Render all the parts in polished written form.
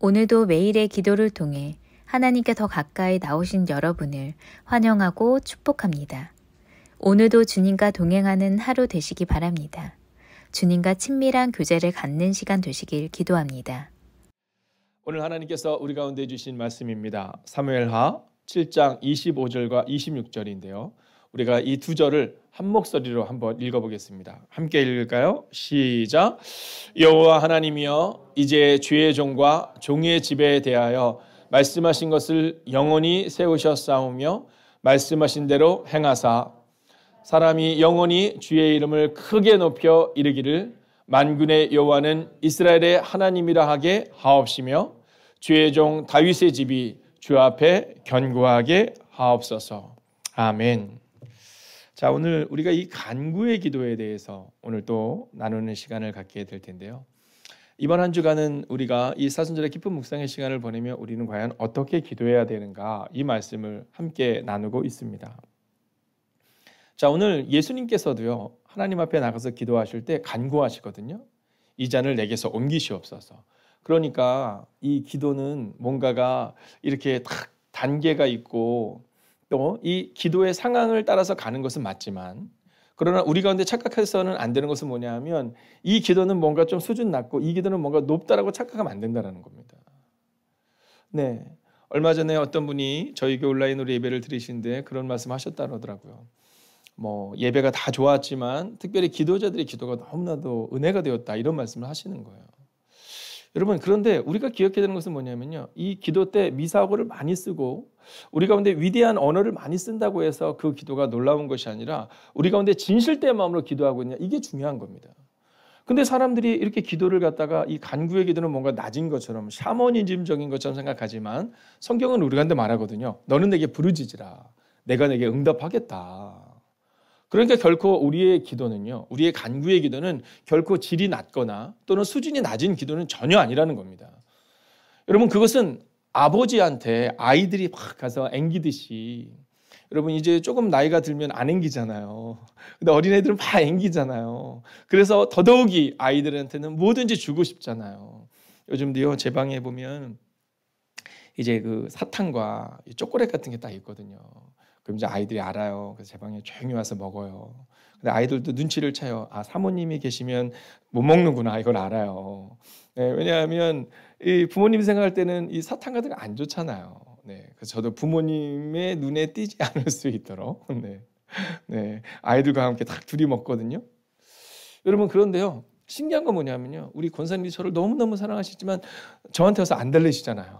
오늘도 매일의 기도를 통해 하나님께 더 가까이 나오신 여러분을 환영하고 축복합니다. 오늘도 주님과 동행하는 하루 되시기 바랍니다. 주님과 친밀한 교제를 갖는 시간 되시길 기도합니다. 오늘 하나님께서 우리 가운데 주신 말씀입니다. 사무엘하 7장 25절과 26절인데요. 우리가 이 두 절을 한 목소리로 한번 읽어보겠습니다. 함께 읽을까요? 시작. 여호와 하나님이여, 이제 주의 종과 종의 집에 대하여 말씀하신 것을 영원히 세우셨사오며 말씀하신 대로 행하사 사람이 영원히 주의 이름을 크게 높여 이르기를 만군의 여호와는 이스라엘의 하나님이라 하게 하옵시며 주의 종 다윗의 집이 주 앞에 견고하게 하옵소서. 아멘. 자, 오늘 우리가 이 간구의 기도에 대해서 오늘 또 나누는 시간을 갖게 될 텐데요. 이번 한 주간은 우리가 이 사순절의 깊은 묵상의 시간을 보내며 우리는 과연 어떻게 기도해야 되는가, 이 말씀을 함께 나누고 있습니다. 자, 오늘 예수님께서도요, 하나님 앞에 나가서 기도하실 때 간구하시거든요. 이 잔을 내게서 옮기시옵소서. 그러니까 이 기도는 뭔가가 이렇게 딱 단계가 있고 또 이 기도의 상황을 따라서 가는 것은 맞지만, 그러나 우리 가운데 착각해서는 안 되는 것은 뭐냐 하면 이 기도는 뭔가 좀 수준 낮고 이 기도는 뭔가 높다라고 착각하면 안 된다는 겁니다. 네, 얼마 전에 어떤 분이 저희 교회 온라인으로 예배를 드리시는데 그런 말씀 하셨다 그러더라고요. 예배가 다 좋았지만 특별히 기도자들의 기도가 너무나도 은혜가 되었다, 이런 말씀을 하시는 거예요. 여러분, 그런데 우리가 기억해야 되는 것은 뭐냐면요, 이 기도 때 미사고를 많이 쓰고 우리 가운데 위대한 언어를 많이 쓴다고 해서 그 기도가 놀라운 것이 아니라 우리 가운데 진실된 마음으로 기도하고 있냐, 이게 중요한 겁니다. 근데 사람들이 이렇게 기도를 갖다가 이 간구의 기도는 뭔가 낮은 것처럼 샤머니즘적인 것처럼 생각하지만 성경은 우리 가운데 말하거든요. 너는 내게 부르짖으라, 내가 내게 응답하겠다. 그러니까 결코 우리의 기도는요, 우리의 간구의 기도는 결코 질이 낮거나 또는 수준이 낮은 기도는 전혀 아니라는 겁니다. 여러분, 그것은 아버지한테 아이들이 막 가서 앵기듯이, 여러분 이제 조금 나이가 들면 안 앵기잖아요. 근데 어린애들은 막 앵기잖아요. 그래서 더더욱이 아이들한테는 뭐든지 주고 싶잖아요. 요즘도요, 제 방에 보면 이제 그 사탕과 초콜릿 같은 게 딱 있거든요. 그럼 이제 아이들이 알아요. 그래서 제 방에 조용히 와서 먹어요. 근데 아이들도 눈치를 채요. 아, 사모님이 계시면 못 먹는구나, 이걸 알아요. 네, 왜냐하면 이 부모님 생각할 때는 이 사탕 같은 거 안 좋잖아요. 네, 그래서 저도 부모님의 눈에 띄지 않을 수 있도록 네, 아이들과 함께 딱 둘이 먹거든요. 여러분, 그런데요, 신기한 건 뭐냐면요, 우리 권사님이 저를 너무너무 사랑하시지만 저한테 와서 안 달래시잖아요.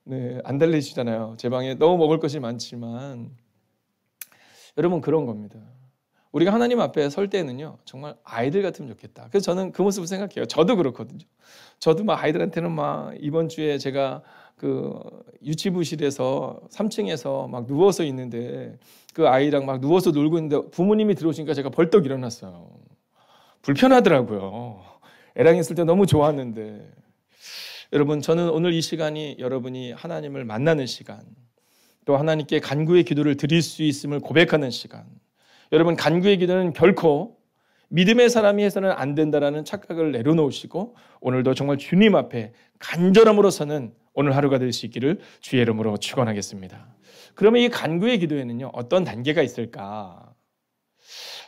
네, 안 달래시잖아요. 제 방에 너무 먹을 것이 많지만, 여러분, 그런 겁니다. 우리가 하나님 앞에 설 때는요, 정말 아이들 같으면 좋겠다. 그래서 저는 그 모습을 생각해요. 저도 그렇거든요. 저도 막 아이들한테는 막 이번 주에 제가 그 유치부실에서 3층에서 막 누워서 있는데 그 아이랑 막 누워서 놀고 있는데 부모님이 들어오시니까 제가 벌떡 일어났어요. 불편하더라고요. 애랑 있을 때 너무 좋았는데. 여러분, 저는 오늘 이 시간이 여러분이 하나님을 만나는 시간, 또 하나님께 간구의 기도를 드릴 수 있음을 고백하는 시간. 여러분, 간구의 기도는 결코 믿음의 사람이 해서는 안 된다라는 착각을 내려놓으시고 오늘도 정말 주님 앞에 간절함으로서는 오늘 하루가 될 수 있기를 주의 이름으로 축원하겠습니다. 그러면 이 간구의 기도에는요, 어떤 단계가 있을까?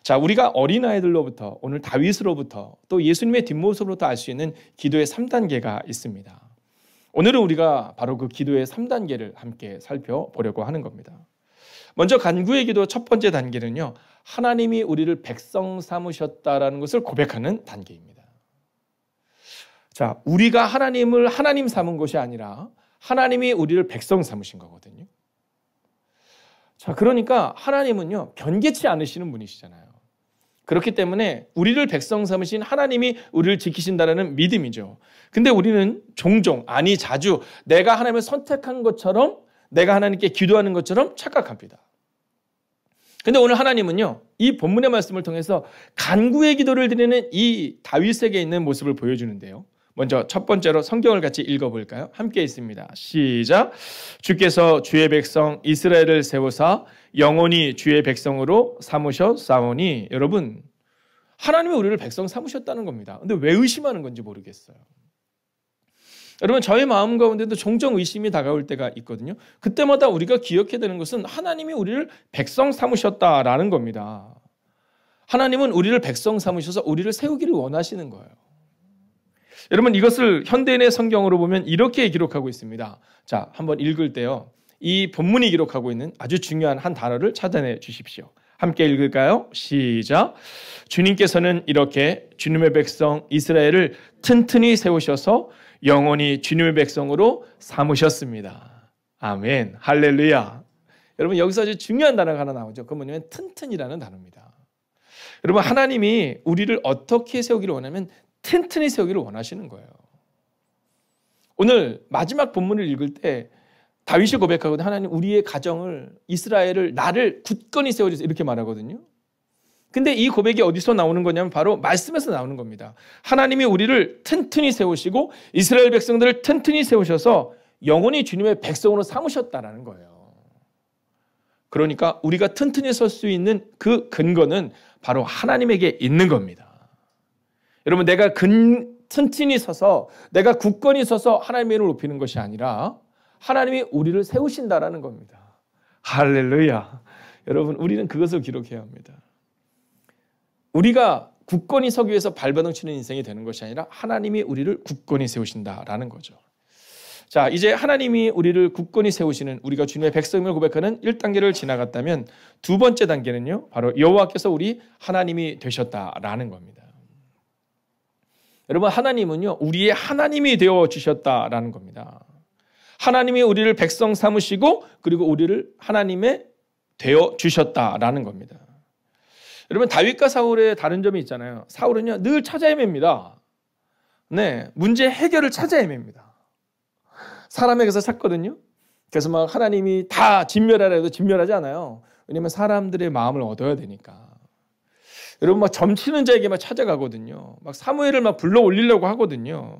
자, 우리가 어린아이들로부터 오늘 다윗으로부터 또 예수님의 뒷모습으로부터 알 수 있는 기도의 3단계가 있습니다. 오늘은 우리가 바로 그 기도의 3단계를 함께 살펴보려고 하는 겁니다. 먼저 간구의 기도 첫 번째 단계는요, 하나님이 우리를 백성 삼으셨다라는 것을 고백하는 단계입니다. 자, 우리가 하나님을 하나님 삼은 것이 아니라 하나님이 우리를 백성 삼으신 거거든요. 자, 그러니까 하나님은요, 변개치 않으시는 분이시잖아요. 그렇기 때문에 우리를 백성 삼으신 하나님이 우리를 지키신다는 믿음이죠. 근데 우리는 종종, 아니 자주 내가 하나님을 선택한 것처럼, 내가 하나님께 기도하는 것처럼 착각합니다. 근데 오늘 하나님은요, 이 본문의 말씀을 통해서 간구의 기도를 드리는 이 다윗에게 있는 모습을 보여주는데요. 먼저 첫 번째로 성경을 같이 읽어볼까요? 함께 있습니다. 시작. 주께서 주의 백성 이스라엘을 세우사 영원히 주의 백성으로 삼으셨사오니. 여러분, 하나님이 우리를 백성 삼으셨다는 겁니다. 근데 왜 의심하는 건지 모르겠어요. 여러분, 저의 마음 가운데도 종종 의심이 다가올 때가 있거든요. 그때마다 우리가 기억해야 되는 것은 하나님이 우리를 백성 삼으셨다라는 겁니다. 하나님은 우리를 백성 삼으셔서 우리를 세우기를 원하시는 거예요. 여러분, 이것을 현대인의 성경으로 보면 이렇게 기록하고 있습니다. 자, 한번 읽을 때요, 이 본문이 기록하고 있는 아주 중요한 한 단어를 찾아내 주십시오. 함께 읽을까요? 시작. 주님께서는 이렇게 주님의 백성 이스라엘을 튼튼히 세우셔서 영원히 주님의 백성으로 삼으셨습니다. 아멘. 할렐루야. 여러분, 여기서 아주 중요한 단어가 하나 나오죠. 그건 뭐냐면 튼튼이라는 단어입니다. 여러분, 하나님이 우리를 어떻게 세우기를 원하면 튼튼히 세우기를 원하시는 거예요. 오늘 마지막 본문을 읽을 때 다윗이 고백하거든요. 하나님, 우리의 가정을, 이스라엘을, 나를 굳건히 세워주세요, 이렇게 말하거든요. 근데 이 고백이 어디서 나오는 거냐면 바로 말씀에서 나오는 겁니다. 하나님이 우리를 튼튼히 세우시고 이스라엘 백성들을 튼튼히 세우셔서 영원히 주님의 백성으로 삼으셨다라는 거예요. 그러니까 우리가 튼튼히 설 수 있는 그 근거는 바로 하나님에게 있는 겁니다. 여러분, 내가 튼튼히 서서, 내가 굳건히 서서 하나님의 이름을 높이는 것이 아니라 하나님이 우리를 세우신다라는 겁니다. 할렐루야. 여러분, 우리는 그것을 기록해야 합니다. 우리가 굳건히 서기 위해서 발버둥 치는 인생이 되는 것이 아니라 하나님이 우리를 굳건히 세우신다라는 거죠. 자, 이제 하나님이 우리를 굳건히 세우시는, 우리가 주님의 백성임을 고백하는 1단계를 지나갔다면 두 번째 단계는요, 바로 여호와께서 우리 하나님이 되셨다라는 겁니다. 여러분, 하나님은요, 우리의 하나님이 되어 주셨다라는 겁니다. 하나님이 우리를 백성 삼으시고 그리고 우리를 하나님의 되어 주셨다라는 겁니다. 여러분, 다윗과 사울의 다른 점이 있잖아요. 사울은요, 늘 찾아 헤맵니다. 네, 문제 해결을 찾아 헤맵니다. 사람에게서 찾거든요. 그래서 막 하나님이 다 진멸하라 해도 진멸하지 않아요. 왜냐하면 사람들의 마음을 얻어야 되니까. 여러분, 막 점치는 자에게 막 찾아가거든요. 막 사무엘을 막 불러 올리려고 하거든요.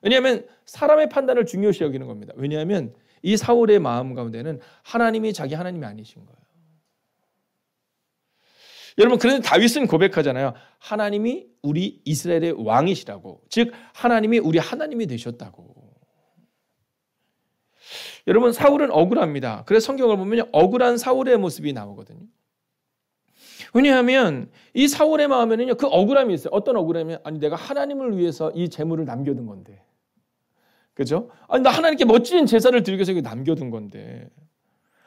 왜냐하면 사람의 판단을 중요시 여기는 겁니다. 왜냐하면 이 사울의 마음 가운데는 하나님이 자기 하나님이 아니신 거예요. 여러분, 그런데 다윗은 고백하잖아요. 하나님이 우리 이스라엘의 왕이시라고. 즉 하나님이 우리 하나님이 되셨다고. 여러분, 사울은 억울합니다. 그래서 성경을 보면 억울한 사울의 모습이 나오거든요. 왜냐하면 이 사울의 마음에는요, 그 억울함이 있어요. 어떤 억울함이면, 아니 내가 하나님을 위해서 이 재물을 남겨둔 건데, 그죠? 아니 나 하나님께 멋진 제사를 드리기 위해서 남겨둔 건데,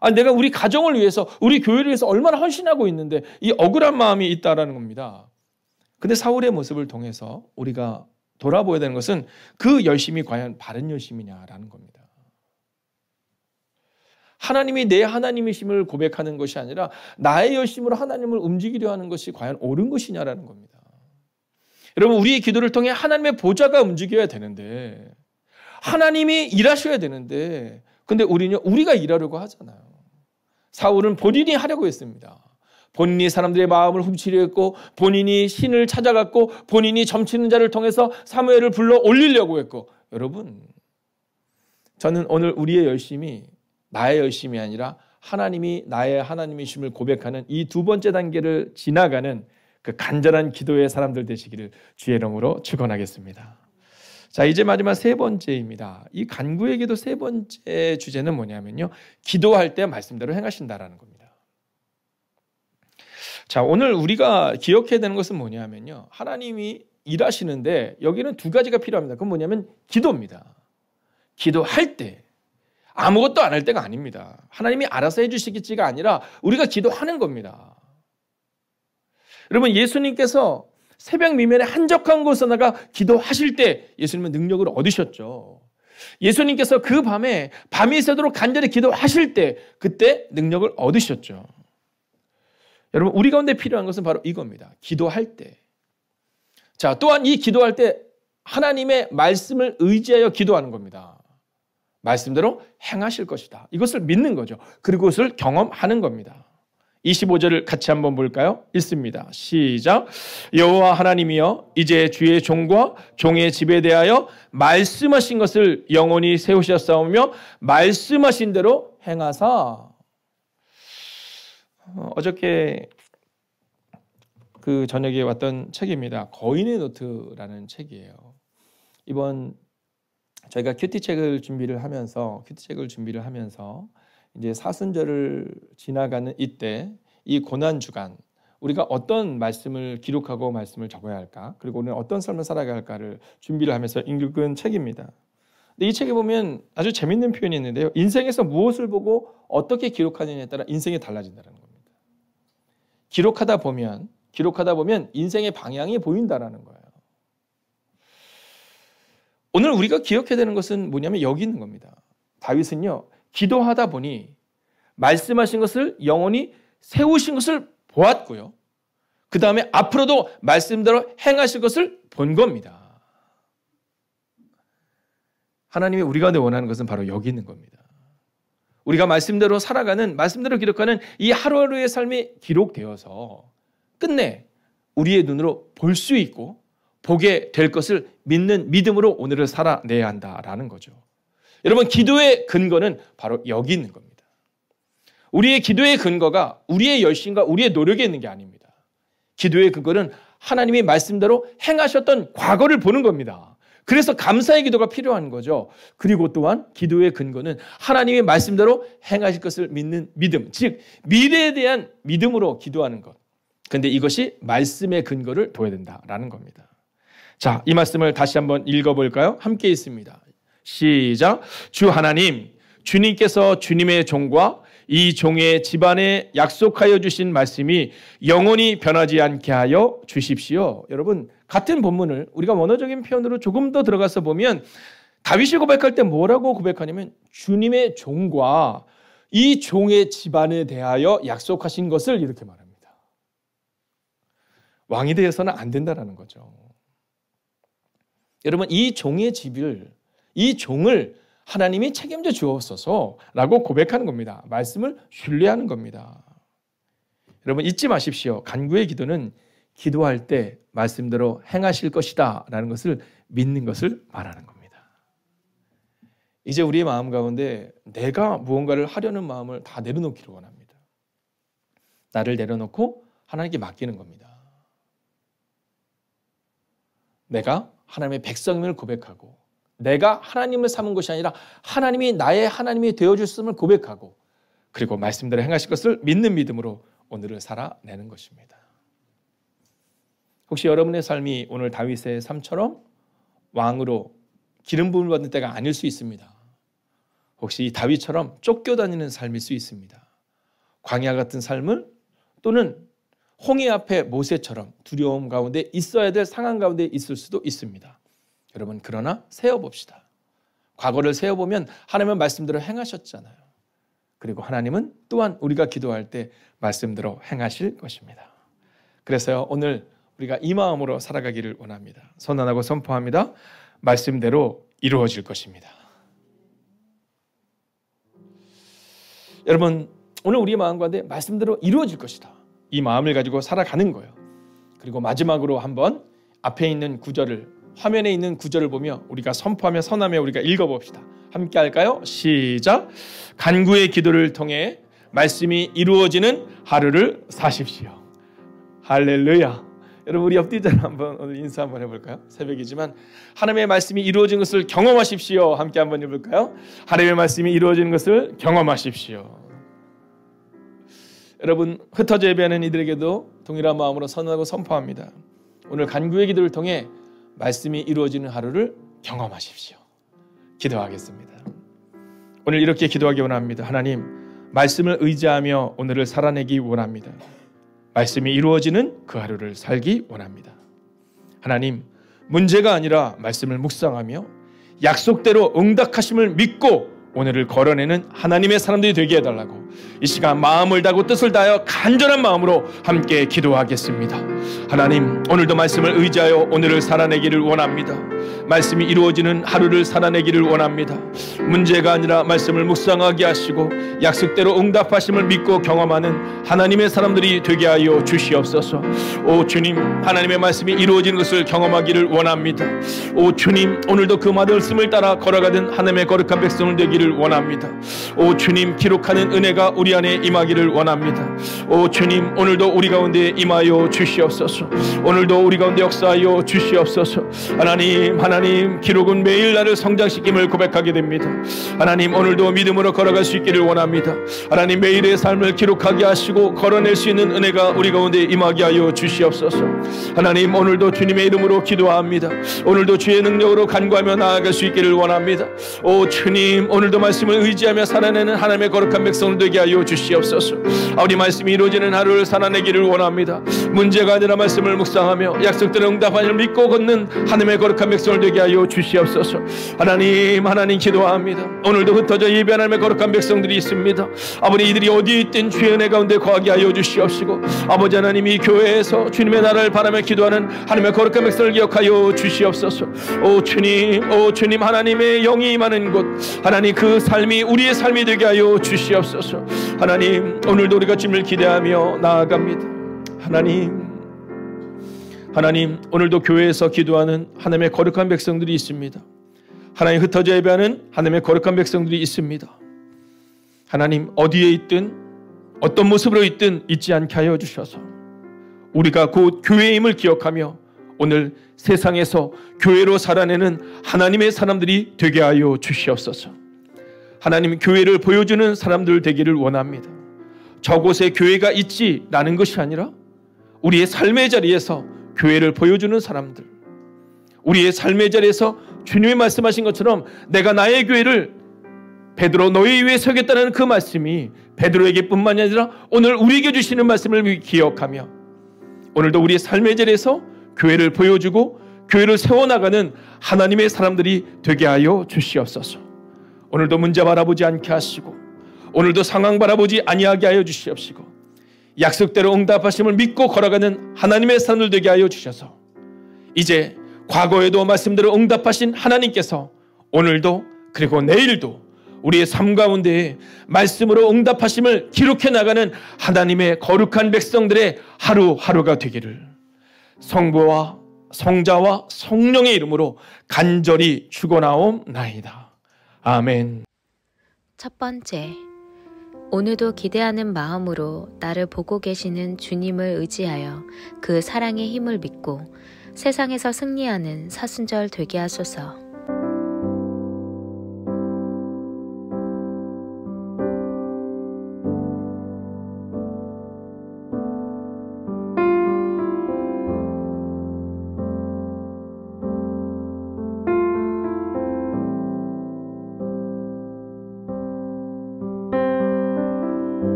아니 내가 우리 가정을 위해서, 우리 교회를 위해서 얼마나 헌신하고 있는데 이 억울한 마음이 있다라는 겁니다. 근데 사울의 모습을 통해서 우리가 돌아보아야 되는 것은 그 열심이 과연 바른 열심이냐라는 겁니다. 하나님이 내 하나님이심을 고백하는 것이 아니라 나의 열심으로 하나님을 움직이려 하는 것이 과연 옳은 것이냐라는 겁니다. 여러분, 우리의 기도를 통해 하나님의 보좌가 움직여야 되는데, 하나님이 일하셔야 되는데, 근데 우리는 우리가 일하려고 하잖아요. 사울은 본인이 하려고 했습니다. 본인이 사람들의 마음을 훔치려 했고, 본인이 신을 찾아갔고, 본인이 점치는 자를 통해서 사무엘을 불러 올리려고 했고. 여러분, 저는 오늘 우리의 열심이 나의 열심이 아니라 하나님이 나의 하나님이심을 고백하는 이 두 번째 단계를 지나가는 그 간절한 기도의 사람들 되시기를 주의 이름으로 축원하겠습니다. 자, 이제 마지막 세 번째입니다. 이 간구의 기도 세 번째 주제는 뭐냐면요, 기도할 때 말씀대로 행하신다라는 겁니다. 자, 오늘 우리가 기억해야 되는 것은 뭐냐면요, 하나님이 일하시는데 여기는 두 가지가 필요합니다. 그건 뭐냐면 기도입니다. 기도할 때, 아무것도 안 할 때가 아닙니다. 하나님이 알아서 해주시겠지가 아니라 우리가 기도하는 겁니다. 여러분, 예수님께서 새벽 미면에 한적한 곳에 나가 기도하실 때 예수님은 능력을 얻으셨죠. 예수님께서 그 밤에 밤이 새도록 간절히 기도하실 때 그때 능력을 얻으셨죠. 여러분, 우리 가운데 필요한 것은 바로 이겁니다. 기도할 때. 자, 또한 이 기도할 때 하나님의 말씀을 의지하여 기도하는 겁니다. 말씀대로 행하실 것이다. 이것을 믿는 거죠. 그리고 그것을 경험하는 겁니다. 25절을 같이 한번 볼까요? 읽습니다. 시작. 여호와 하나님이여, 이제 주의 종과 종의 집에 대하여 말씀하신 것을 영원히 세우셨사오며 말씀하신 대로 행하사. 어저께 그 저녁에 왔던 책입니다. 거인의 노트라는 책이에요. 이번 저희가 큐티책을 준비를 하면서 이제 사순절을 지나가는 이때 이 고난 주간 우리가 어떤 말씀을 기록하고 말씀을 적어야 할까? 그리고 오늘 어떤 삶을 살아가야 할까를 준비를 하면서 읽은 책입니다. 근데 이 책에 보면 아주 재밌는 표현이 있는데요. 인생에서 무엇을 보고 어떻게 기록하느냐에 따라 인생이 달라진다는 겁니다. 기록하다 보면 인생의 방향이 보인다라는 거예요. 오늘 우리가 기억해야 되는 것은 뭐냐면 여기 있는 겁니다. 다윗은요, 기도하다 보니 말씀하신 것을 영원히 세우신 것을 보았고요. 그 다음에 앞으로도 말씀대로 행하실 것을 본 겁니다. 하나님이 우리 가운데 원하는 것은 바로 여기 있는 겁니다. 우리가 말씀대로 살아가는, 말씀대로 기록하는 이 하루하루의 삶이 기록되어서 끝내 우리의 눈으로 볼 수 있고 보게 될 것을 믿는 믿음으로 오늘을 살아내야 한다라는 거죠. 여러분, 기도의 근거는 바로 여기 있는 겁니다. 우리의 기도의 근거가 우리의 열심과 우리의 노력에 있는 게 아닙니다. 기도의 근거는 하나님의 말씀대로 행하셨던 과거를 보는 겁니다. 그래서 감사의 기도가 필요한 거죠. 그리고 또한 기도의 근거는 하나님의 말씀대로 행하실 것을 믿는 믿음, 즉 미래에 대한 믿음으로 기도하는 것. 그런데 이것이 말씀의 근거를 둬야 된다라는 겁니다. 자, 이 말씀을 다시 한번 읽어볼까요? 함께 있습니다. 시작. 주 하나님, 주님께서 주님의 종과 이 종의 집안에 약속하여 주신 말씀이 영원히 변하지 않게 하여 주십시오. 여러분, 같은 본문을 우리가 원어적인 표현으로 조금 더 들어가서 보면 다윗이 고백할 때 뭐라고 고백하냐면 주님의 종과 이 종의 집안에 대하여 약속하신 것을 이렇게 말합니다. 왕이 되어서는 안 된다라는 거죠. 여러분, 이 종의 집을, 이 종을 하나님이 책임져 주옵소서라고 고백하는 겁니다. 말씀을 신뢰하는 겁니다. 여러분, 잊지 마십시오. 간구의 기도는 기도할 때 말씀대로 행하실 것이다 라는 것을 믿는 것을 말하는 겁니다. 이제 우리의 마음 가운데 내가 무언가를 하려는 마음을 다 내려놓기를 원합니다. 나를 내려놓고 하나님께 맡기는 겁니다. 내가 하나님의 백성임을 고백하고 내가 하나님을 삼은 것이 아니라 하나님이 나의 하나님이 되어주셨음을 고백하고 그리고 말씀대로 행하실 것을 믿는 믿음으로 오늘을 살아내는 것입니다. 혹시 여러분의 삶이 오늘 다윗의 삶처럼 왕으로 기름 부음을 받는 때가 아닐 수 있습니다. 혹시 다윗처럼 쫓겨다니는 삶일 수 있습니다. 광야 같은 삶을 또는 홍해 앞에 모세처럼 두려움 가운데 있어야 될 상황 가운데 있을 수도 있습니다. 여러분, 그러나 세어봅시다. 과거를 세어보면 하나님은 말씀대로 행하셨잖아요. 그리고 하나님은 또한 우리가 기도할 때 말씀대로 행하실 것입니다. 그래서 오늘 우리가 이 마음으로 살아가기를 원합니다. 선언하고 선포합니다. 말씀대로 이루어질 것입니다. 여러분, 오늘 우리의 마음 가운데 말씀대로 이루어질 것이다. 이 마음을 가지고 살아가는 거예요. 그리고 마지막으로 한번 앞에 있는 구절을, 화면에 있는 구절을 보며 우리가 선포하며 선하며 우리가 읽어봅시다. 함께 할까요? 시작. 간구의 기도를 통해 말씀이 이루어지는 하루를 사십시오. 할렐루야. 여러분, 우리 옆뒤 자로 한번 오늘 인사 한번 해볼까요? 새벽이지만 하나님의 말씀이 이루어진 것을 경험하십시오. 함께 한번 해볼까요? 하나님의 말씀이 이루어지는 것을 경험하십시오. 여러분, 흩어져 예배하는 이들에게도 동일한 마음으로 선언하고 선포합니다. 오늘 간구의 기도를 통해 말씀이 이루어지는 하루를 경험하십시오. 기도하겠습니다. 오늘 이렇게 기도하기 원합니다. 하나님, 말씀을 의지하며 오늘을 살아내기 원합니다. 말씀이 이루어지는 그 하루를 살기 원합니다. 하나님, 문제가 아니라 말씀을 묵상하며 약속대로 응답하심을 믿고 오늘을 걸어내는 하나님의 사람들이 되게 해달라고 이 시간 마음을 다하고 뜻을 다하여 간절한 마음으로 함께 기도하겠습니다. 하나님, 오늘도 말씀을 의지하여 오늘을 살아내기를 원합니다. 말씀이 이루어지는 하루를 살아내기를 원합니다. 문제가 아니라 말씀을 묵상하게 하시고 약속대로 응답하심을 믿고 경험하는 하나님의 사람들이 되게 하여 주시옵소서. 오 주님, 하나님의 말씀이 이루어지는 것을 경험하기를 원합니다. 오 주님, 오늘도 그 말씀을 따라 걸어가던 하나님의 거룩한 백성을 되기를 되기를 원합니다. 오 주님, 기록하는 은혜가 우리 안에 임하기를 원합니다. 오 주님, 오늘도 우리 가운데 임하여 주시옵소서. 오늘도 우리 가운데 역사하여 주시옵소서. 하나님, 기록은 매일 나를 성장시킴을 고백하게 됩니다. 하나님, 오늘도 믿음으로 걸어갈 수 있기를 원합니다. 하나님, 매일의 삶을 기록하게 하시고 걸어낼 수 있는 은혜가 우리 가운데 임하게 하여 주시옵소서. 하나님, 오늘도 주님의 이름으로 기도합니다. 오늘도 주의 능력으로 간구하며 나아갈 수 있기를 원합니다. 오 주님, 오늘도 말씀을 의지하며 살아내는 하나님의 거룩한 백성을 되게 하여 주시옵소서. 우리 말씀이 이루어지는 하루를 살아내기를 원합니다. 문제가 아니라 말씀을 묵상하며 약속들을 응답하여 믿고 걷는 하나님의 거룩한 백성을 되게 하여 주시옵소서. 하나님 기도합니다. 오늘도 흩어져 예배 하나님의 거룩한 백성들이 있습니다. 아버지, 이들이 어디에 있든 주의 은혜 가운데 거하게 하여 주시옵시고, 아버지 하나님, 이 교회에서 주님의 나라를 바라며 기도하는 하나님의 거룩한 백성을 기억하여 주시옵소서. 오 주님, 하나님의 영이 임하는 곳, 하나님 그 삶이 우리의 삶이 되게 하여 주시옵소서. 하나님, 오늘도 우리가 주님을 기대하며 나아갑니다. 하나님, 오늘도 교회에서 기도하는 하나님의 거룩한 백성들이 있습니다. 하나님, 흩어져 예배하는 하나님의 거룩한 백성들이 있습니다. 하나님, 어디에 있든 어떤 모습으로 있든 잊지 않게 하여 주셔서 우리가 곧 교회임을 기억하며 오늘 세상에서 교회로 살아내는 하나님의 사람들이 되게 하여 주시옵소서. 하나님, 교회를 보여주는 사람들 되기를 원합니다. 저곳에 교회가 있지라는 것이 아니라 우리의 삶의 자리에서 교회를 보여주는 사람들, 우리의 삶의 자리에서 주님이 말씀하신 것처럼 내가 나의 교회를 베드로 너희 위에 서겠다는 그 말씀이 베드로에게 뿐만이 아니라 오늘 우리에게 주시는 말씀을 기억하며 오늘도 우리의 삶의 자리에서 교회를 보여주고 교회를 세워나가는 하나님의 사람들이 되게 하여 주시옵소서. 오늘도 문제 바라보지 않게 하시고 오늘도 상황 바라보지 아니하게 하여 주시옵시고 약속대로 응답하심을 믿고 걸어가는 하나님의 사람들 되게 하여 주셔서 이제 과거에도 말씀대로 응답하신 하나님께서 오늘도 그리고 내일도 우리의 삶 가운데에 말씀으로 응답하심을 기록해 나가는 하나님의 거룩한 백성들의 하루하루가 되기를 성부와 성자와 성령의 이름으로 간절히 축원하옵나이다. 아멘. 첫 번째, 오늘도 기대하는 마음으로 나를 보고 계시는 주님을 의지하여 그 사랑의 힘을 믿고 세상에서 승리하는 사순절 되게 하소서.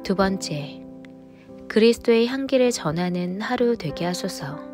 두 번째, 그리스도의 향기를 전하는 하루 되게 하소서.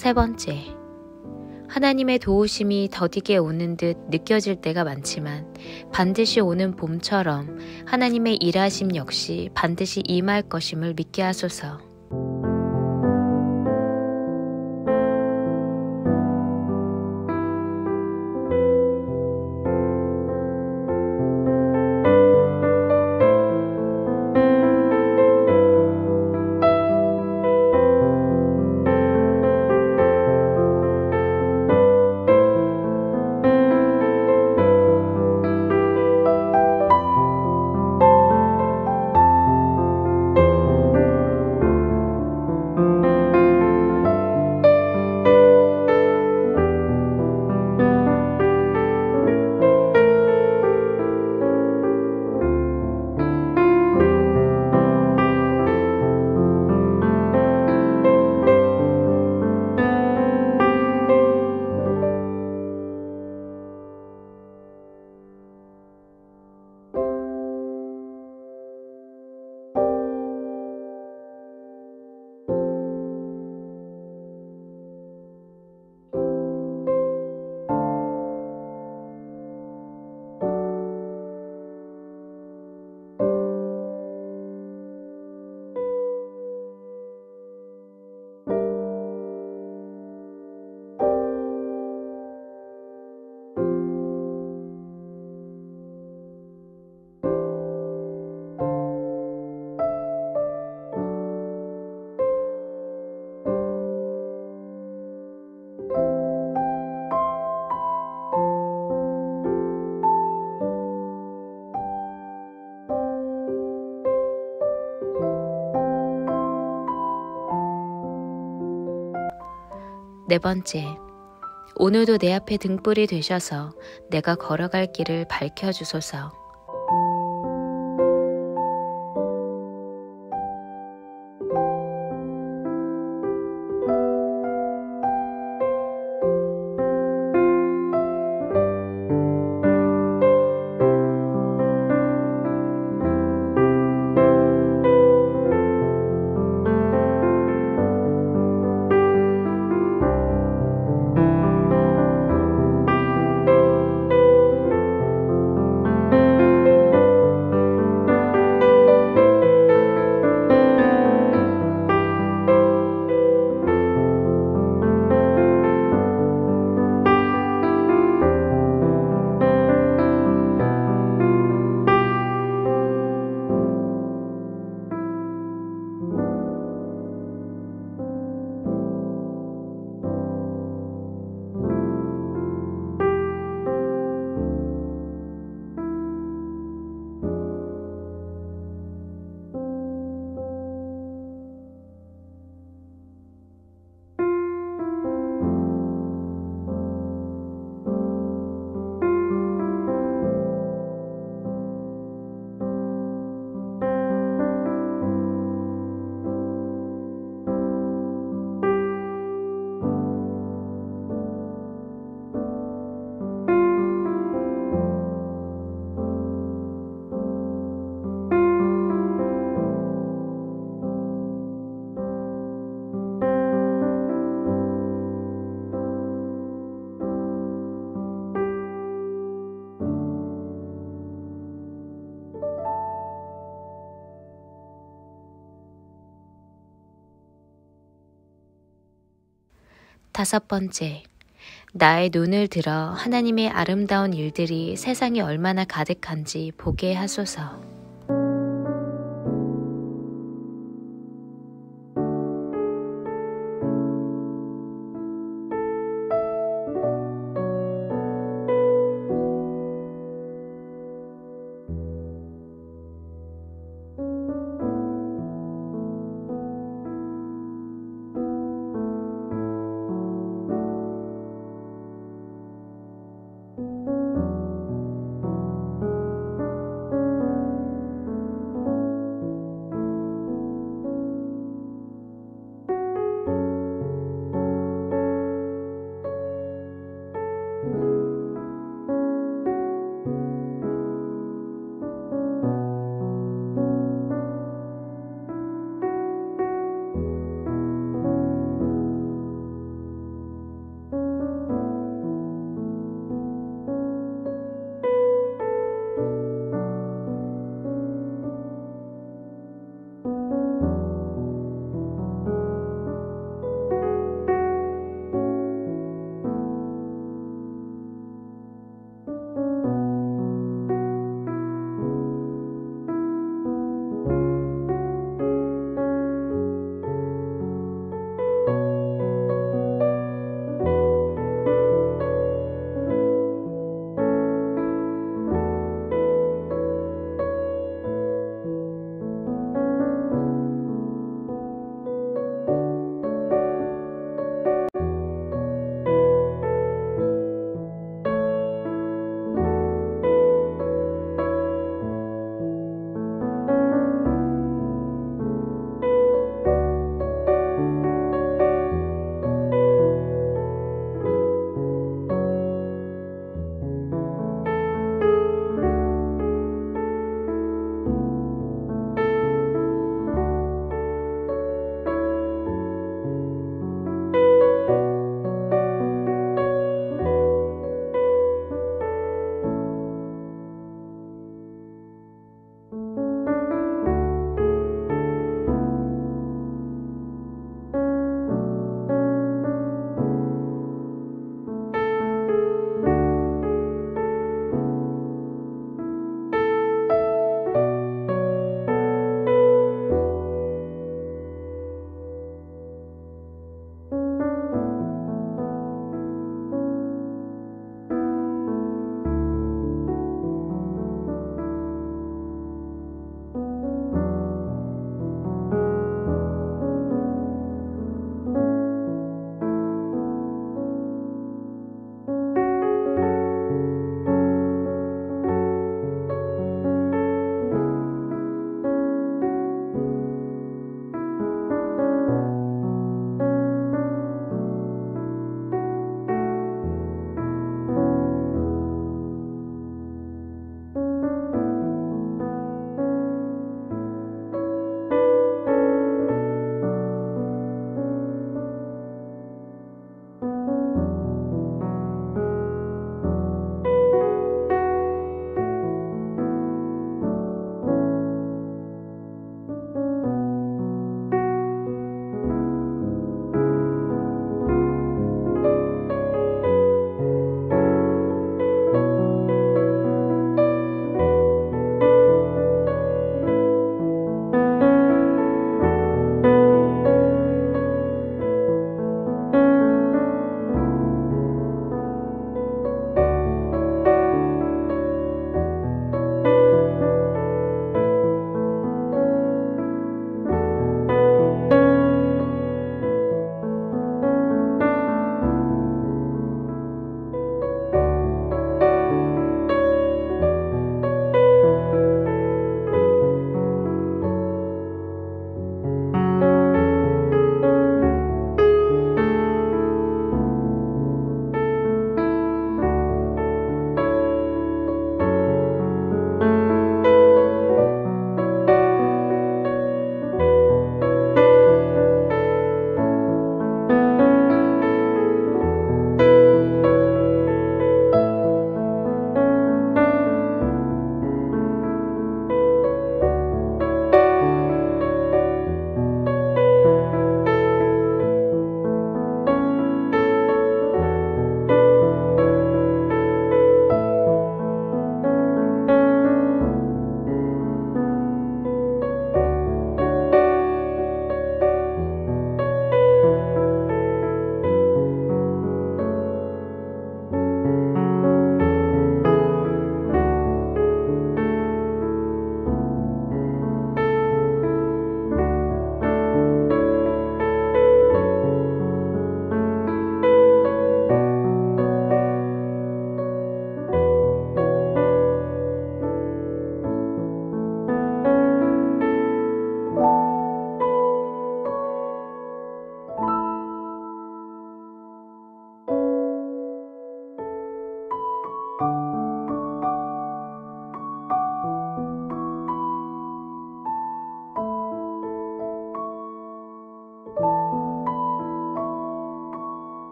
세 번째, 하나님의 도우심이 더디게 오는 듯 느껴질 때가 많지만 반드시 오는 봄처럼 하나님의 일하심 역시 반드시 임할 것임을 믿게 하소서. 네 번째, 오늘도 내 앞에 등불이 되셔서 내가 걸어갈 길을 밝혀주소서. 다섯 번째, 나의 눈을 들어 하나님의 아름다운 일들이 세상에 얼마나 가득한지 보게 하소서.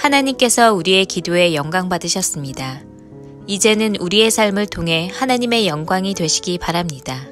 하나님께서 우리의 기도에 영광 받으셨습니다. 이제는 우리의 삶을 통해 하나님의 영광이 되시기 바랍니다.